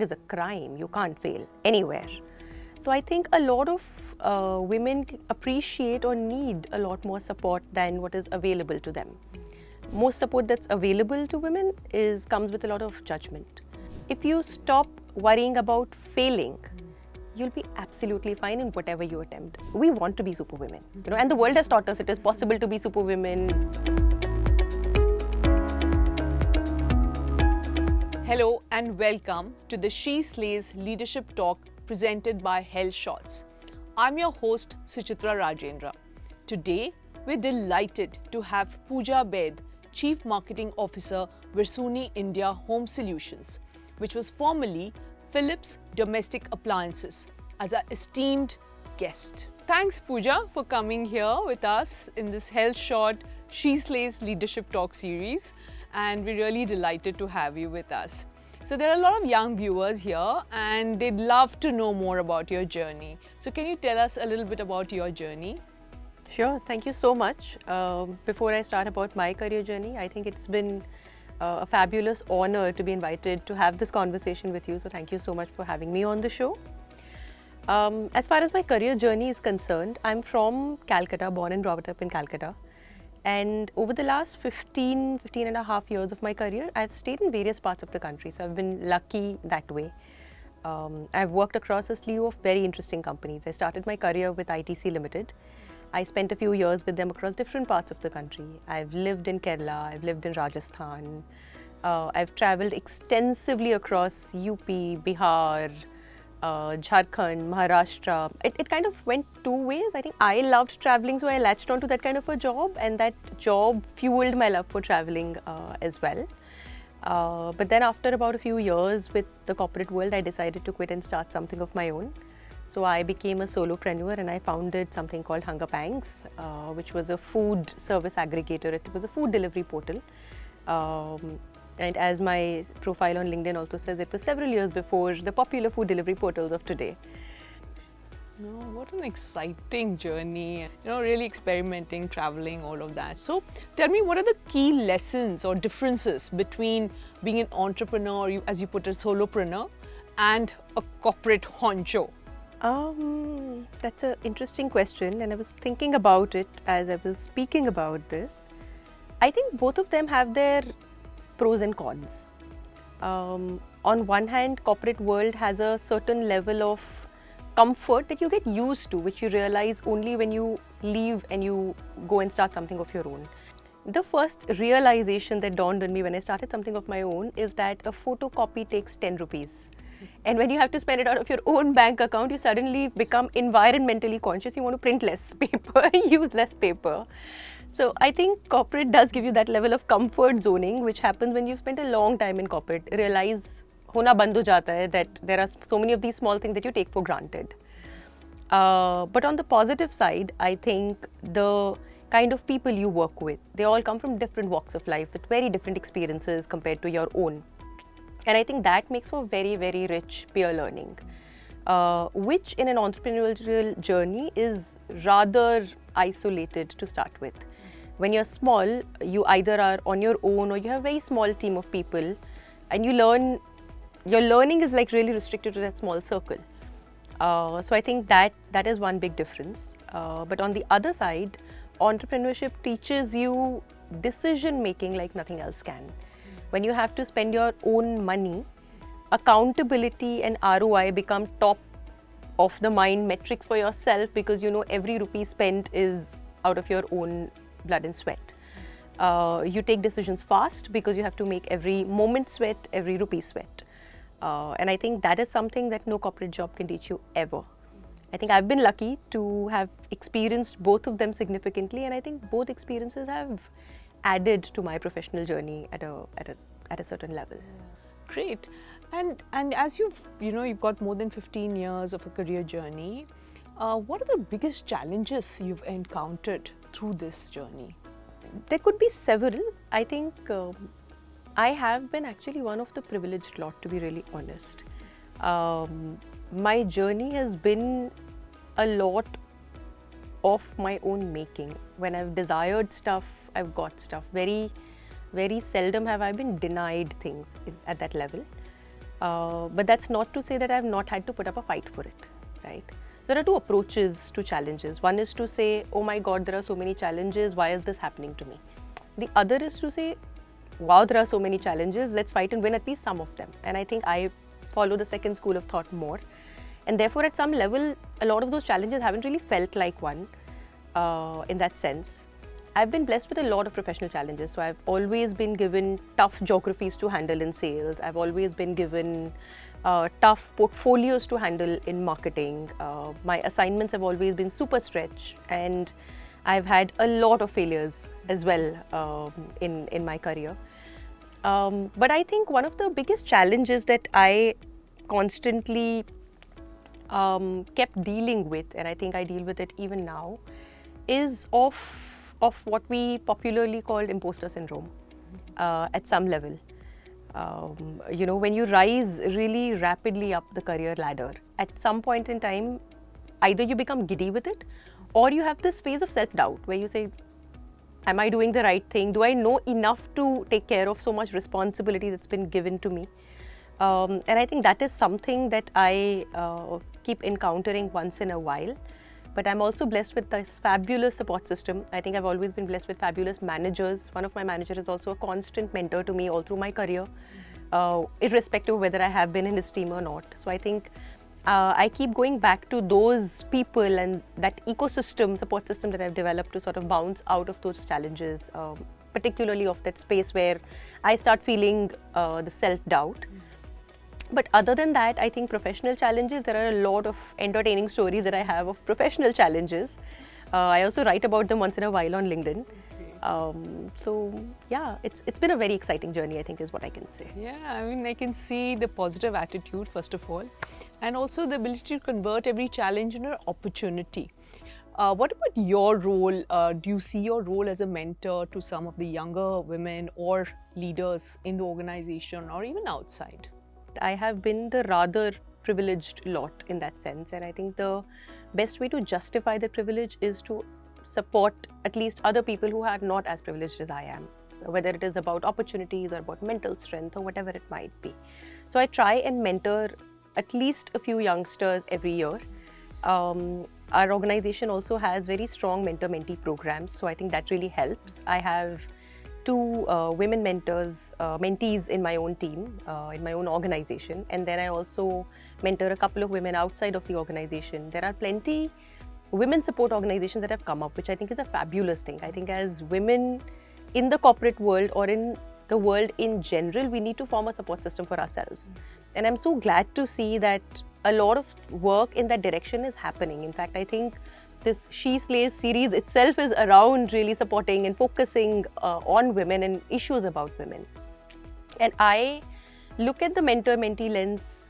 is a crime. You can't fail anywhere. So I think a lot of women appreciate or need a lot more support than what is available to them. Most support that's available to women comes with a lot of judgment. If you stop worrying about failing, you'll be absolutely fine in whatever you attempt. We want to be superwomen, and the world has taught us it is possible to be superwomen. Hello and welcome to the She Slays Leadership Talk presented by Health Shots. I'm your host Suchitra Rajendra. Today, we're delighted to have Pooja Baid, Chief Marketing Officer, Versuni India Home Solutions, which was formerly Philips Domestic Appliances, as our esteemed guest. Thanks Pooja for coming here with us in this Health Shot She Slays Leadership Talk series, and we're really delighted to have you with us. So there are a lot of young viewers here and they'd love to know more about your journey. So can you tell us a little bit about your journey? Sure, thank you so much. Before I start about my career journey, I think it's been a fabulous honor to be invited to have this conversation with you. So thank you so much for having me on the show. As far as my career journey is concerned, I'm from Calcutta, born and brought up in Calcutta. And over the last 15 and a half years of my career, I've stayed in various parts of the country. So I've been lucky that way. I've worked across a slew of very interesting companies. I started my career with ITC Limited. I spent a few years with them across different parts of the country. I've lived in Kerala, I've lived in Rajasthan. I've traveled extensively across UP, Bihar, Jharkhand, Maharashtra. It kind of went two ways. I think I loved traveling, so I latched onto that kind of a job, and that job fueled my love for traveling as well. But then after about a few years with the corporate world, I decided to quit and start something of my own. So I became a solopreneur and I founded something called Hunger Pangs, which was a food service aggregator. It was a food delivery portal. And as my profile on LinkedIn also says, it was several years before the popular food delivery portals of today. No, what an exciting journey, really experimenting, traveling, all of that. So tell me, what are the key lessons or differences between being an entrepreneur, as you put it, solopreneur, and a corporate honcho? That's an interesting question, and I was thinking about it as I was speaking about this. I think both of them have their pros and cons. On one hand, corporate world has a certain level of comfort that you get used to, which you realize only when you leave and you go and start something of your own. The first realization that dawned on me when I started something of my own is that a photocopy takes 10 rupees. And when you have to spend it out of your own bank account, you suddenly become environmentally conscious. You want to print less paper, use less paper. So I think corporate does give you that level of comfort zoning, which happens when you've spent a long time in corporate. Realize hona band ho jata hai that there are so many of these small things that you take for granted. But on the positive side, I think the kind of people you work with, they all come from different walks of life with very different experiences compared to your own. And I think that makes for very, very rich peer learning, which in an entrepreneurial journey is rather isolated to start with. When you're small, you either are on your own or you have a very small team of people, and you learn, your learning is like really restricted to that small circle. So I think that is one big difference. But on the other side, entrepreneurship teaches you decision making like nothing else can. When you have to spend your own money, accountability and ROI become top of the mind metrics for yourself, because you know every rupee spent is out of your own blood and sweat. You take decisions fast because you have to make every moment sweat, every rupee sweat. And I think that is something that no corporate job can teach you ever. I think I've been lucky to have experienced both of them significantly, and I think both experiences have added to my professional journey at a certain level. Great. And as you've got more than 15 years of a career journey, what are the biggest challenges you've encountered through this journey? There could be several. I think I have been actually one of the privileged lot, to be really honest. My journey has been a lot of my own making. When I've desired stuff, I've got stuff. Very, very seldom have I been denied things at that level. But that's not to say that I've not had to put up a fight for it, right? There are two approaches to challenges. One is to say, oh my God, there are so many challenges, why is this happening to me? The other is to say, wow, there are so many challenges, let's fight and win at least some of them. And I think I follow the second school of thought more. And therefore, at some level, a lot of those challenges haven't really felt like one in that sense. I've been blessed with a lot of professional challenges. So I've always been given tough geographies to handle in sales. I've always been given tough portfolios to handle in marketing. My assignments have always been super stretch, and I've had a lot of failures as well in my career. But I think one of the biggest challenges that I constantly kept dealing with, and I think I deal with it even now, is of what we popularly called imposter syndrome at some level. When you rise really rapidly up the career ladder, at some point in time, either you become giddy with it, or you have this phase of self-doubt where you say, am I doing the right thing? Do I know enough to take care of so much responsibility that's been given to me? And I think that is something that I keep encountering once in a while. But I'm also blessed with this fabulous support system. I think I've always been blessed with fabulous managers. One of my managers is also a constant mentor to me all through my career, irrespective of whether I have been in his team or not. So I think I keep going back to those people and that ecosystem, support system that I've developed to sort of bounce out of those challenges, particularly of that space where I start feeling the self-doubt. But other than that, I think professional challenges, there are a lot of entertaining stories that I have of professional challenges. I also write about them once in a while on LinkedIn. So yeah, it's been a very exciting journey, I think, is what I can say. Yeah, I mean, I can see the positive attitude, first of all, and also the ability to convert every challenge into an opportunity. What about your role? Do you see your role as a mentor to some of the younger women or leaders in the organization or even outside? I have been the rather privileged lot in that sense, and I think the best way to justify the privilege is to support at least other people who are not as privileged as I am, whether it is about opportunities or about mental strength or whatever it might be. So I try and mentor at least a few youngsters every year. Our organization also has very strong mentor-mentee programs, so I think that really helps. I have 2 women mentees in my own team, in my own organization, and then I also mentor a couple of women outside of the organization. There are plenty women support organizations that have come up, which I think is a fabulous thing. I think as women in the corporate world or in the world in general, we need to form a support system for ourselves. And I'm so glad to see that a lot of work in that direction is happening. In fact, I think this She Slays series itself is around really supporting and focusing on women and issues about women. And I look at the mentor-mentee lens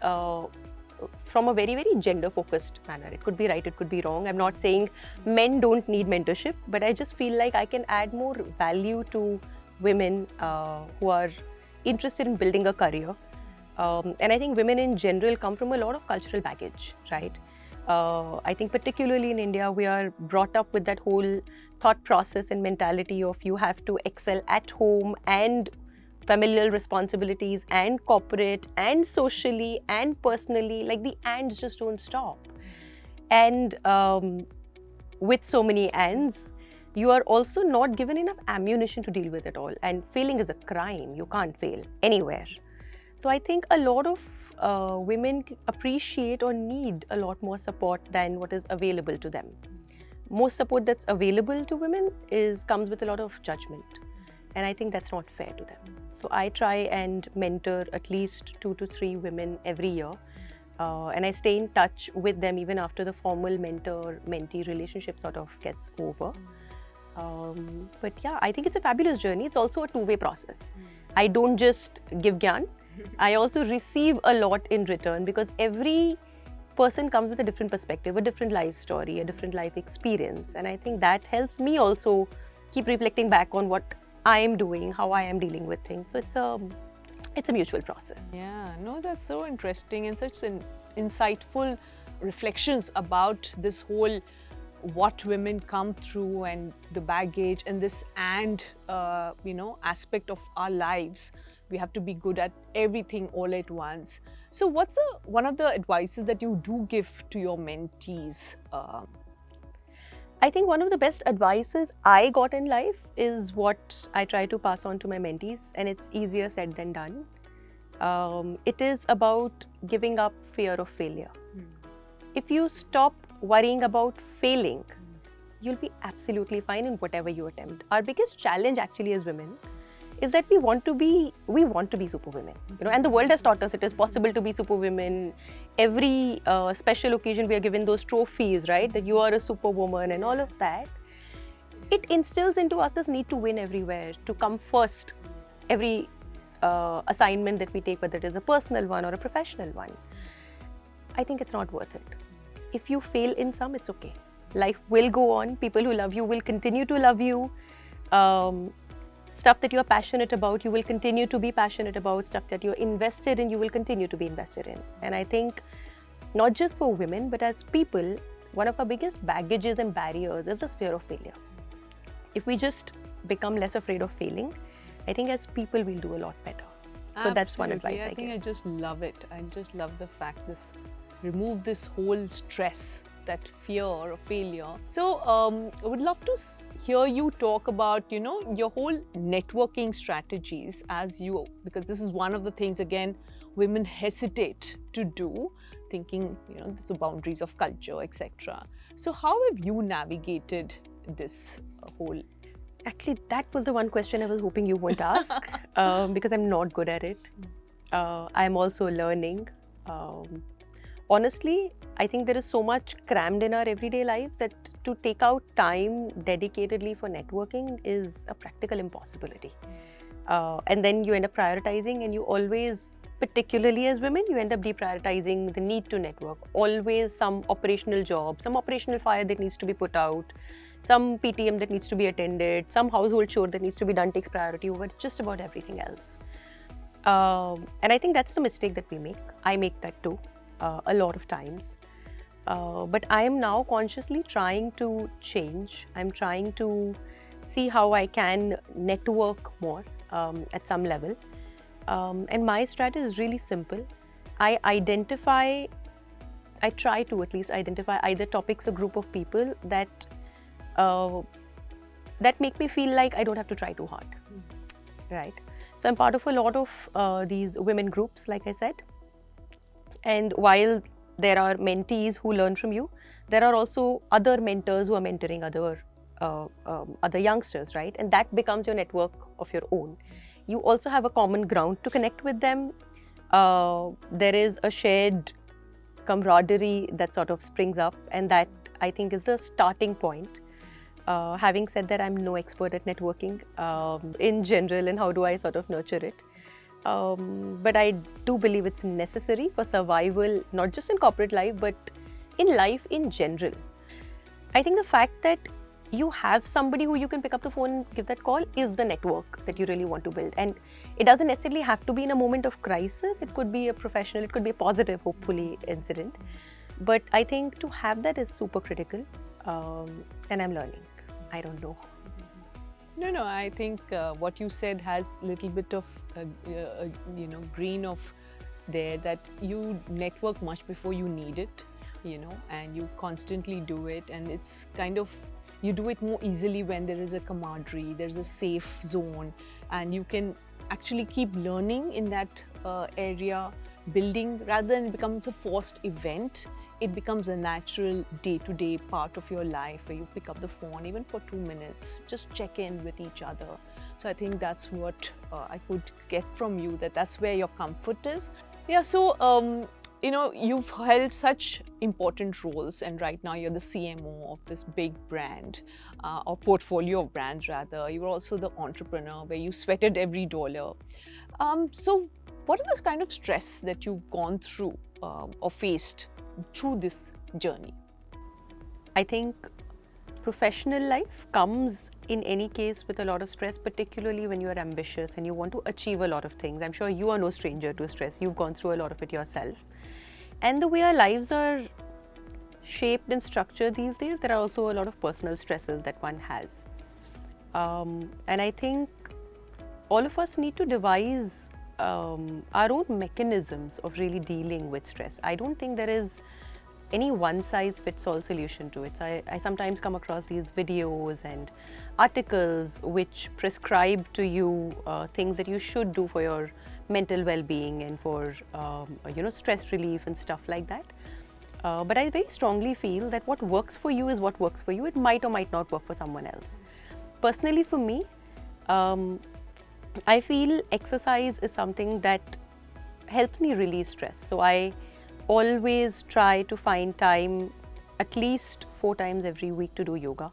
from a very, very gender-focused manner. It could be right, it could be wrong. I'm not saying men don't need mentorship, but I just feel like I can add more value to women who are interested in building a career. And I think women in general come from a lot of cultural baggage, right? I think particularly in India, we are brought up with that whole thought process and mentality of you have to excel at home and familial responsibilities and corporate and socially and personally, like the ands just don't stop. And with so many ands, you are also not given enough ammunition to deal with it all. And failing is a crime. You can't fail anywhere. So I think a lot of women appreciate or need a lot more support than what is available to them. Most support that's available to women comes with a lot of judgment. And I think that's not fair to them. So I try and mentor at least 2 to 3 women every year. And I stay in touch with them even after the formal mentor-mentee relationship sort of gets over. But yeah, I think it's a fabulous journey. It's also a 2-way process. I don't just give gyan. I also receive a lot in return because every person comes with a different perspective, a different life story, a different life experience. And I think that helps me also keep reflecting back on what I am doing, how I am dealing with things. So it's a mutual process. Yeah, no, that's so interesting and such insightful reflections about this whole what women come through and the baggage and this aspect of our lives. we have to be good at everything all at once. So what's one of the advices that you do give to your mentees? I think one of the best advices I got in life is what I try to pass on to my mentees, and it's easier said than done. It is about giving up fear of failure. If you stop worrying about failing, you'll be absolutely fine in whatever you attempt. Our biggest challenge actually as women is that we want to be superwomen, and the world has taught us it is possible to be superwomen. Every special occasion we are given those trophies, right, that you are a superwoman and all of that. It instills into us this need to win everywhere, to come first every assignment that we take, whether it is a personal one or a professional one. I think it's not worth it. If you fail in some, it's okay. Life will go on. People who love you will continue to love you. Stuff that you're passionate about, you will continue to be passionate about. Stuff that you're invested in, you will continue to be invested in. And I think not just for women, but as people, one of our biggest baggages and barriers is the fear of failure. If we just become less afraid of failing, I think as people we'll do a lot better. So that's one advice I give. I just love it. I just love the fact remove this whole stress, that fear of failure. So I would love to hear you talk about, your whole networking strategies because this is one of the things, again, women hesitate to do, thinking, the boundaries of culture, etc. So how have you navigated this whole? Actually, that was the one question I was hoping you won't ask because I'm not good at it. I'm also learning. Honestly, I think there is so much crammed in our everyday lives that to take out time dedicatedly for networking is a practical impossibility. And then you end up prioritizing, and you always, particularly as women, you end up deprioritizing the need to network. Always some operational job, some operational fire that needs to be put out, some PTM that needs to be attended, some household chore that needs to be done takes priority over just about everything else. And I think that's the mistake that we make. I make that too. A lot of times. But I am now consciously trying to change. I'm trying to see how I can network more at some level. And my strategy is really simple. I try to at least identify either topics or group of people that make me feel like I don't have to try too hard. Right? So I'm part of a lot of these women groups, like I said. And while there are mentees who learn from you, there are also other mentors who are mentoring other youngsters, right? And that becomes your network of your own. You also have a common ground to connect with them. There is a shared camaraderie that sort of springs up, and that I think is the starting point. Having said that, I'm no expert at networking in general, and how do I sort of nurture it. But I do believe it's necessary for survival, not just in corporate life, but in life in general. I think the fact that you have somebody who you can pick up the phone and give that call is the network that you really want to build. And it doesn't necessarily have to be in a moment of crisis. It could be a professional, it could be a positive, hopefully, incident. But I think to have that is super critical. And I'm learning. I don't know. No, I think what you said has a little bit of, green of there, that you network much before you need it, and you constantly do it, and it's kind of, you do it more easily when there is a camaraderie, there's a safe zone, and you can actually keep learning in that area, building, rather than it becomes a forced event. It becomes a natural day-to-day part of your life where you pick up the phone even for 2 minutes, just check in with each other. So I think that's what I could get from you, that's where your comfort is. Yeah, so you've held such important roles, and right now you're the CMO of this big brand, or portfolio of brands rather. You're also the entrepreneur where you sweated every dollar. So what are the kind of stress that you've gone through or faced through this journey? I think professional life comes in any case with a lot of stress, particularly when you are ambitious and you want to achieve a lot of things. I'm sure you are no stranger to stress. You've gone through a lot of it yourself. And the way our lives are shaped and structured these days, there are also a lot of personal stresses that one has. And I think all of us need to devise our own mechanisms of really dealing with stress. I don't think there is any one-size-fits-all solution to it. So I sometimes come across these videos and articles which prescribe to you things that you should do for your mental well-being and for stress relief and stuff like that. But I very strongly feel that what works for you is what works for you. It might or might not work for someone else. Personally, for me, I feel exercise is something that helps me release stress. So I always try to find time at least 4 times every week to do yoga,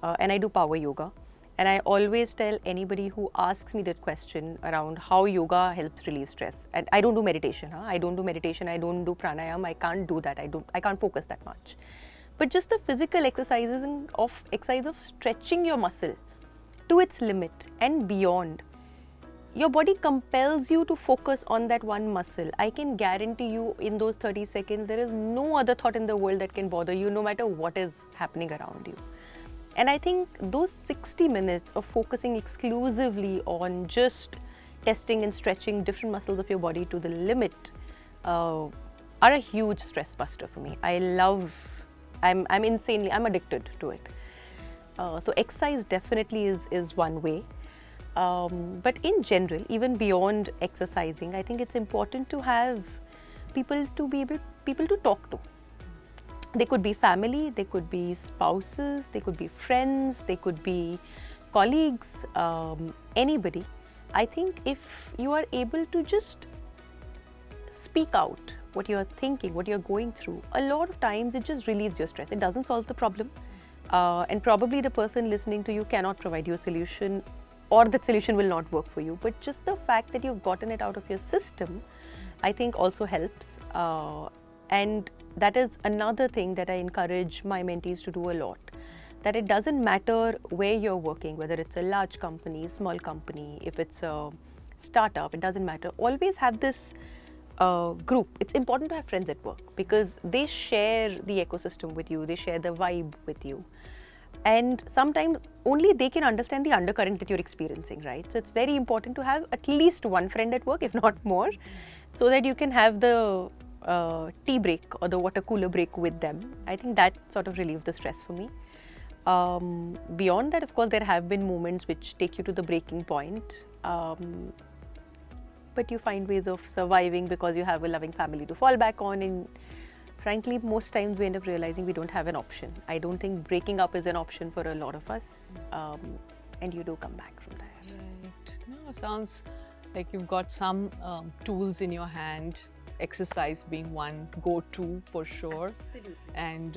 and I do power yoga. And I always tell anybody who asks me that question around how yoga helps relieve stress. And I don't do meditation. I don't do meditation. I don't do pranayama. I can't do that. I can't focus that much. But just the physical exercises exercise of stretching your muscle to its limit and beyond. Your body compels you to focus on that one muscle. I can guarantee you in those 30 seconds, there is no other thought in the world that can bother you, no matter what is happening around you. And I think those 60 minutes of focusing exclusively on just testing and stretching different muscles of your body to the limit are a huge stress buster for me. I'm addicted to it. So exercise definitely is one way. But in general, even beyond exercising, I think it's important to have people to talk to. They could be family, they could be spouses, they could be friends, they could be colleagues, anybody. I think if you are able to just speak out what you're thinking, what you're going through, a lot of times it just relieves your stress. It doesn't solve the problem. And probably the person listening to you cannot provide you a solution, or that solution will not work for you. But just the fact that you've gotten it out of your system, I think also helps. And that is another thing that I encourage my mentees to do a lot. That it doesn't matter where you're working, whether it's a large company, small company, if it's a startup, it doesn't matter. Always have this group. It's important to have friends at work because they share the ecosystem with you, they share the vibe with you. And sometimes only they can understand the undercurrent that you're experiencing, right? So it's very important to have at least one friend at work, if not more, so that you can have the tea break or the water cooler break with them. I think that sort of relieves the stress for me. Beyond that, of course, there have been moments which take you to the breaking point. But you find ways of surviving because you have a loving family to fall back on, and frankly, most times we end up realizing we don't have an option. I don't think breaking up is an option for a lot of us, and you do come back from there. Right. No, sounds like you've got some tools in your hand, exercise being one go-to for sure. Absolutely. And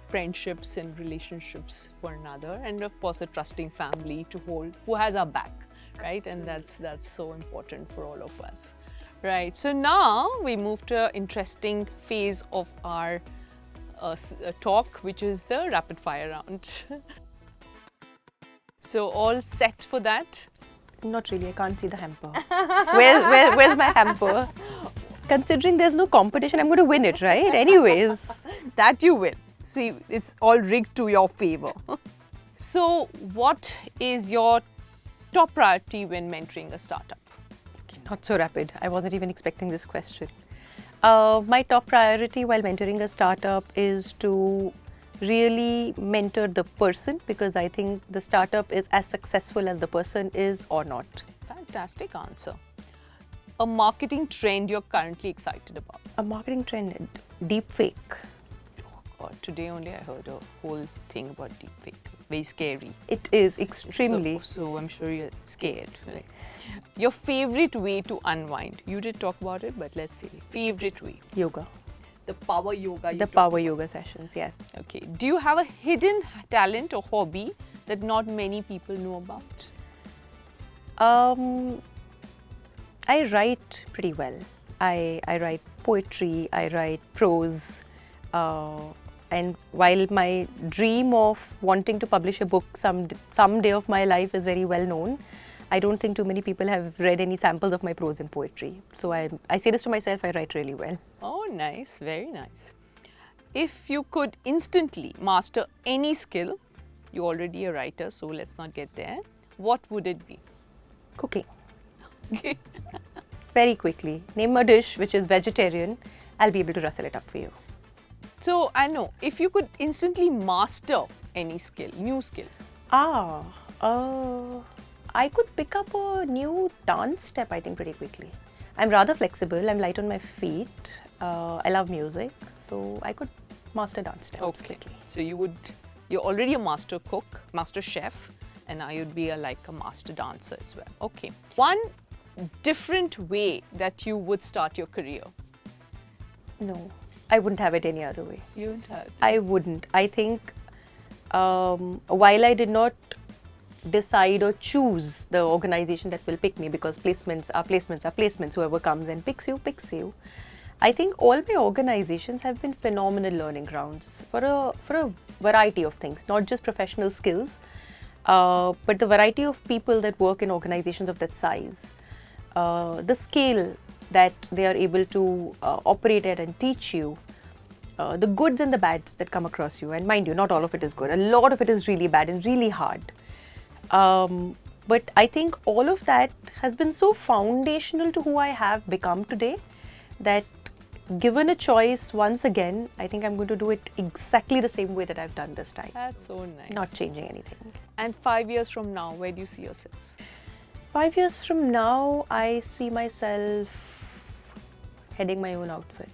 friendships and relationships for another, and of course a trusting family to hold, who has our back, right? And that's so important for all of us. Right, so now we move to an interesting phase of our talk, which is the rapid fire round. So all set for that? Not really, I can't see the hamper. Where's my hamper? Considering there's no competition, I'm going to win it, right? Anyways. That you will. See, it's all rigged to your favor. So what is your top priority when mentoring a startup? Not so rapid. I wasn't even expecting this question. My top priority while mentoring a startup is to really mentor the person, because I think the startup is as successful as the person is or not. Fantastic answer. A marketing trend you're currently excited about? A marketing trend, deep fake. Oh God, today only I heard a whole thing about deep fake. Very scary. It is extremely. So I'm sure you're scared. Right? Your favorite way to unwind? You did talk about it, but let's see. Favorite way? Yoga. The power yoga. The power yoga sessions, yes. Okay. Do you have a hidden talent or hobby that not many people know about? I write pretty well. I write poetry, I write prose. And while my dream of wanting to publish a book some day of my life is very well known, I don't think too many people have read any samples of my prose and poetry. So I say this to myself, I write really well. Oh, nice. Very nice. If you could instantly master any skill, you're already a writer, so let's not get there. What would it be? Cooking. Okay. very quickly. Name a dish which is vegetarian. I'll be able to rustle it up for you. So, I know, if you could instantly master any skill, new skill. I could pick up a new dance step, I think, pretty quickly. I'm rather flexible. I'm light on my feet. I love music. So I could master dance steps quickly. So you're already a master cook, master chef, and now you'd be like a master dancer as well. Okay. One different way that you would start your career? No, I wouldn't have it any other way. You wouldn't have? I wouldn't. I think while I did not decide or choose the organization that will pick me, because placements are placements, whoever comes and picks you. I think all my organizations have been phenomenal learning grounds for a variety of things, not just professional skills, but the variety of people that work in organizations of that size. The scale that they are able to operate at and teach you, the goods and the bads that come across you. And mind you, not all of it is good. A lot of it is really bad and really hard. But I think all of that has been so foundational to who I have become today that given a choice once again, I think I'm going to do it exactly the same way that I've done this time. That's so nice. Not changing anything. And 5 years from now, where do you see yourself? 5 years from now, I see myself heading my own outfit.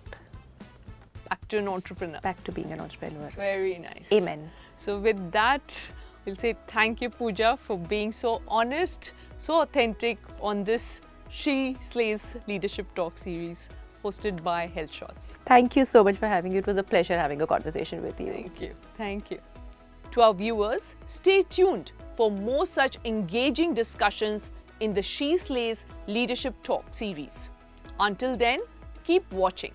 Back to an entrepreneur. Back to being an entrepreneur. Very nice. Amen. So with that, we'll say thank you, Pooja, for being so honest, so authentic on this She Slays Leadership Talk series hosted by Health Shots. Thank you so much for having me. It was a pleasure having a conversation with you. Thank you. Thank you. To our viewers, stay tuned for more such engaging discussions in the She Slays Leadership Talk series. Until then, keep watching.